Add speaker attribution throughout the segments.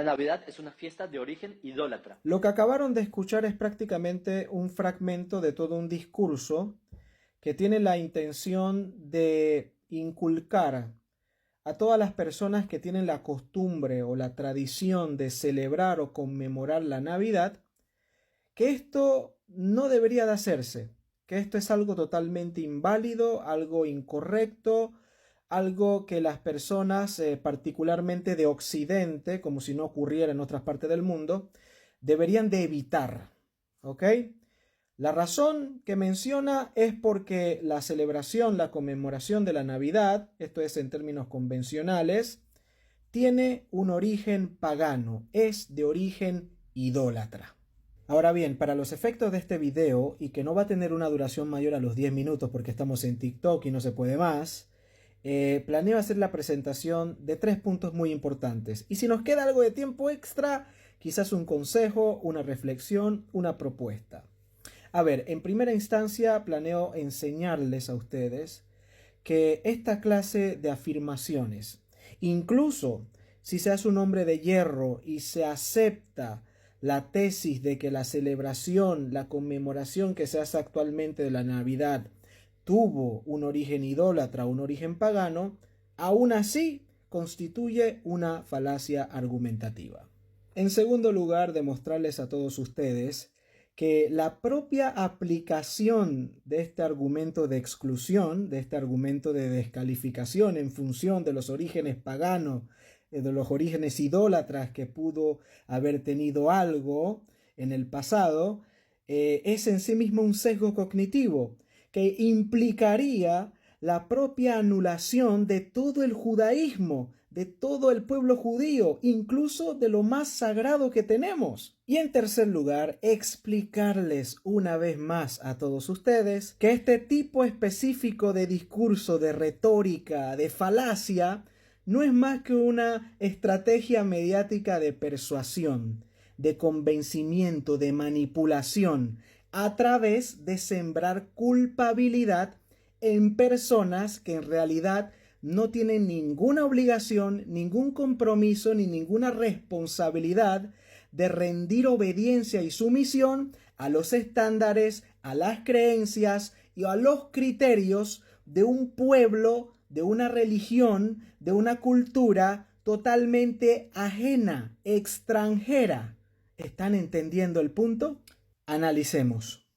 Speaker 1: La Navidad es una fiesta de origen idólatra.
Speaker 2: Lo que acabaron de escuchar es prácticamente un fragmento de todo un discurso que tiene la intención de inculcar a todas las personas que tienen la costumbre o la tradición de celebrar o conmemorar la Navidad, que esto no debería de hacerse, que esto es algo totalmente inválido, algo incorrecto, algo que las personas, particularmente de Occidente, como si no ocurriera en otras partes del mundo, deberían de evitar. ¿Ok? La razón que menciona es porque la celebración, la conmemoración de la Navidad, esto es en términos convencionales, tiene un origen pagano, es de origen idólatra. Ahora bien, para los efectos de este video, y que no va a tener una duración mayor a los 10 minutos porque estamos en TikTok y no se puede más, planeo hacer la presentación de 3 puntos muy importantes. Y si nos queda algo de tiempo extra, quizás un consejo, una reflexión, una propuesta. A ver, en primera instancia planeo enseñarles a ustedes que esta clase de afirmaciones, incluso si se hace un hombre de hierro y se acepta la tesis de que la celebración, la conmemoración que se hace actualmente de la Navidad tuvo un origen idólatra, un origen pagano, aún así constituye una falacia argumentativa. En segundo lugar, demostrarles a todos ustedes que la propia aplicación de este argumento de exclusión, de este argumento de descalificación en función de los orígenes paganos, de los orígenes idólatras que pudo haber tenido algo en el pasado, es en sí mismo un sesgo cognitivo que implicaría la propia anulación de todo el judaísmo, de todo el pueblo judío, incluso de lo más sagrado que tenemos. Y en tercer lugar, explicarles una vez más a todos ustedes que este tipo específico de discurso, de retórica, de falacia, no es más que una estrategia mediática de persuasión, de convencimiento, de manipulación, a través de sembrar culpabilidad en personas que en realidad no tienen ninguna obligación, ningún compromiso ni ninguna responsabilidad de rendir obediencia y sumisión a los estándares, a las creencias y a los criterios de un pueblo, de una religión, de una cultura totalmente ajena, extranjera. ¿Están entendiendo el punto? Analicemos.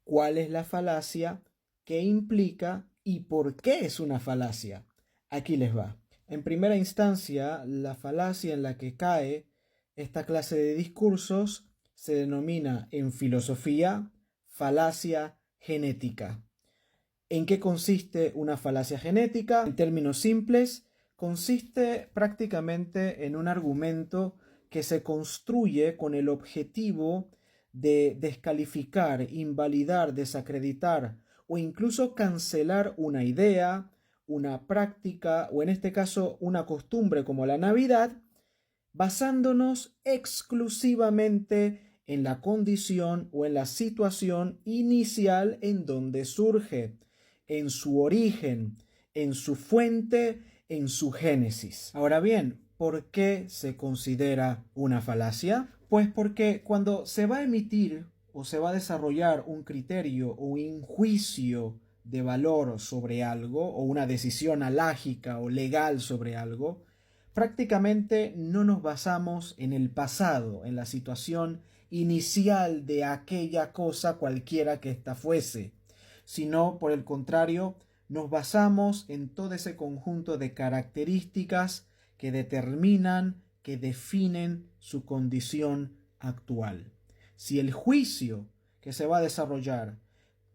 Speaker 2: ¿Cuál es la falacia? ¿Qué implica? ¿Y por qué es una falacia? Aquí les va. En primera instancia, la falacia en la que cae esta clase de discursos se denomina en filosofía falacia genética. ¿En qué consiste una falacia genética? En términos simples, consiste prácticamente en un argumento que se construye con el objetivo de descalificar, invalidar, desacreditar o incluso cancelar una idea, una práctica o en este caso una costumbre como la Navidad, basándonos exclusivamente en la condición o en la situación inicial en donde surge, en su origen, en su fuente, en su génesis. Ahora bien, ¿por qué se considera una falacia? Pues porque cuando se va a emitir o se va a desarrollar un criterio o un juicio de valor sobre algo o una decisión alágica o legal sobre algo, prácticamente no nos basamos en el pasado, en la situación inicial de aquella cosa cualquiera que ésta fuese, sino por el contrario, nos basamos en todo ese conjunto de características que determinan, que definen su condición actual. Si el juicio que se va a desarrollar,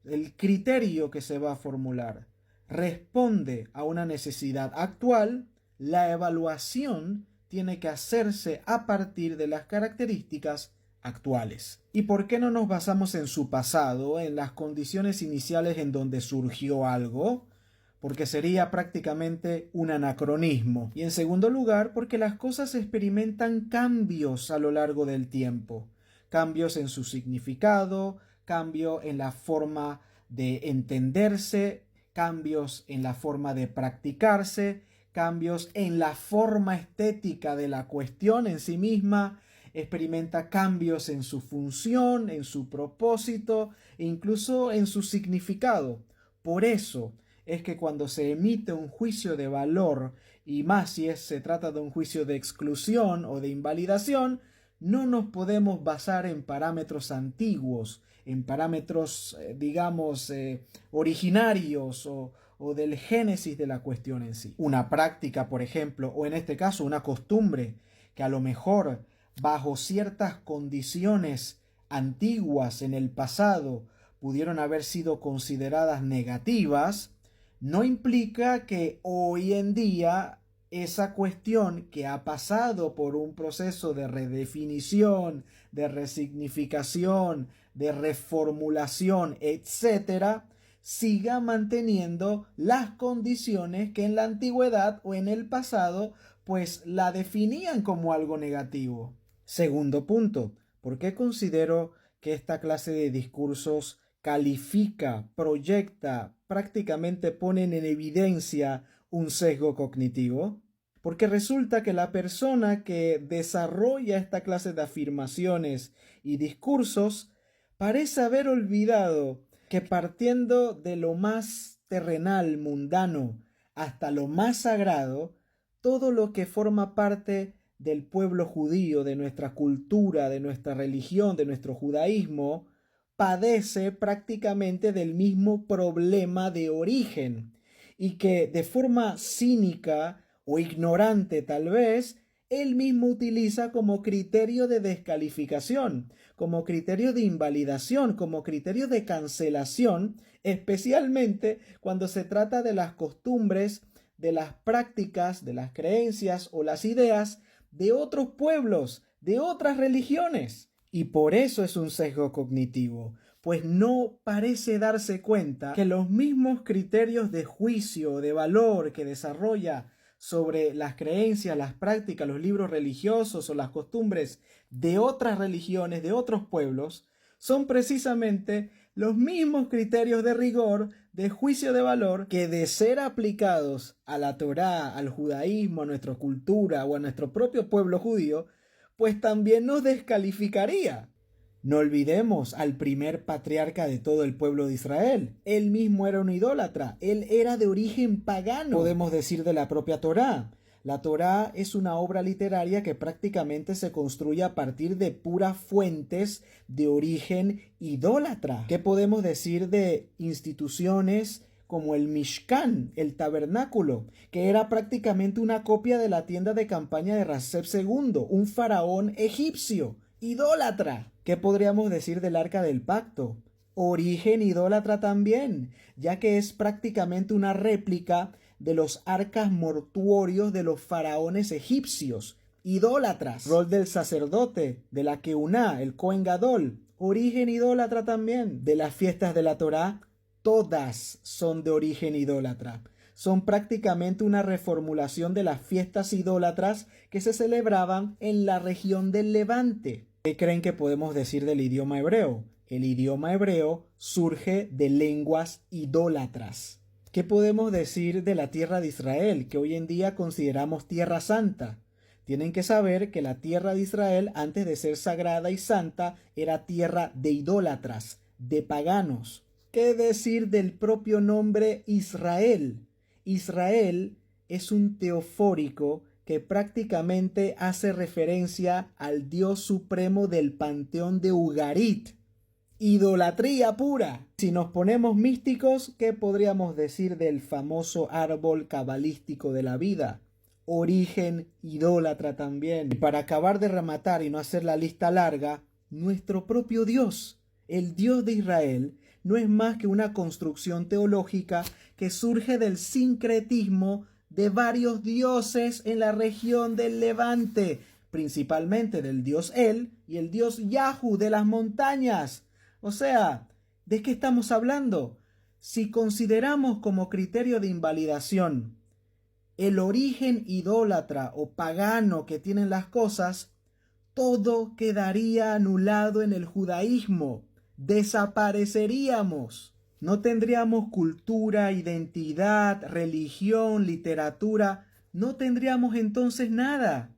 Speaker 2: el criterio que se va a formular, responde a una necesidad actual, la evaluación tiene que hacerse a partir de las características actuales. ¿Y por qué no nos basamos en su pasado, en las condiciones iniciales en donde surgió algo? Porque sería prácticamente un anacronismo. Y en segundo lugar, porque las cosas experimentan cambios a lo largo del tiempo. Cambios en su significado, cambio en la forma de entenderse, cambios en la forma de practicarse, cambios en la forma estética de la cuestión en sí misma, experimenta cambios en su función, en su propósito e incluso en su significado. Por eso es que cuando se emite un juicio de valor, y más si se trata de un juicio de exclusión o de invalidación, no nos podemos basar en parámetros antiguos, en parámetros, originarios o del génesis de la cuestión en sí. Una práctica, por ejemplo, o en este caso una costumbre, que a lo mejor bajo ciertas condiciones antiguas en el pasado pudieron haber sido consideradas negativas, no implica que hoy en día esa cuestión que ha pasado por un proceso de redefinición, de resignificación, de reformulación, etcétera, siga manteniendo las condiciones que en la antigüedad o en el pasado pues la definían como algo negativo. Segundo punto, ¿por qué considero que esta clase de discursos califica, proyecta, prácticamente ponen en evidencia un sesgo cognitivo? Porque resulta que la persona que desarrolla esta clase de afirmaciones y discursos parece haber olvidado que partiendo de lo más terrenal, mundano, hasta lo más sagrado, todo lo que forma parte del pueblo judío, de nuestra cultura, de nuestra religión, de nuestro judaísmo, padece prácticamente del mismo problema de origen y que de forma cínica o ignorante tal vez, él mismo utiliza como criterio de descalificación, como criterio de invalidación, como criterio de cancelación, especialmente cuando se trata de las costumbres, de las prácticas, de las creencias o las ideas de otros pueblos, de otras religiones. Y por eso es un sesgo cognitivo, pues no parece darse cuenta que los mismos criterios de juicio, de valor que desarrolla sobre las creencias, las prácticas, los libros religiosos o las costumbres de otras religiones, de otros pueblos, son precisamente los mismos criterios de rigor, de juicio de valor, que de ser aplicados a la Torá, al judaísmo, a nuestra cultura o a nuestro propio pueblo judío, pues también nos descalificaría. No olvidemos al primer patriarca de todo el pueblo de Israel. Él mismo era un idólatra. Él era de origen pagano. Podemos decir de la propia Torá. La Torá es una obra literaria que prácticamente se construye a partir de puras fuentes de origen idólatra. ¿Qué podemos decir de instituciones como el Mishkan, el tabernáculo, que era prácticamente una copia de la tienda de campaña de Ramsés II, un faraón egipcio, idólatra? ¿Qué podríamos decir del Arca del Pacto? Origen idólatra también, ya que es prácticamente una réplica de los arcas mortuorios de los faraones egipcios, idólatras. Rol del sacerdote, de la Keuná, el Cohen Gadol, origen idólatra también. De las fiestas de la Torá, todas son de origen idólatra. Son prácticamente una reformulación de las fiestas idólatras que se celebraban en la región del Levante. ¿Qué creen que podemos decir del idioma hebreo? El idioma hebreo surge de lenguas idólatras. ¿Qué podemos decir de la tierra de Israel, que hoy en día consideramos tierra santa? Tienen que saber que la tierra de Israel, antes de ser sagrada y santa, era tierra de idólatras, de paganos. ¿Qué decir del propio nombre Israel? Israel es un teofórico que prácticamente hace referencia al dios supremo del panteón de Ugarit. Idolatría pura. Si nos ponemos místicos, ¿qué podríamos decir del famoso árbol cabalístico de la vida? Origen idólatra también. Y para acabar de rematar y no hacer la lista larga, nuestro propio Dios, el Dios de Israel, no es más que una construcción teológica que surge del sincretismo de varios dioses en la región del Levante, principalmente del dios El y el dios Yahu de las montañas. O sea, ¿de qué estamos hablando? Si consideramos como criterio de invalidación el origen idólatra o pagano que tienen las cosas, todo quedaría anulado en el judaísmo. Desapareceríamos. No tendríamos cultura, identidad, religión, literatura, no tendríamos entonces nada.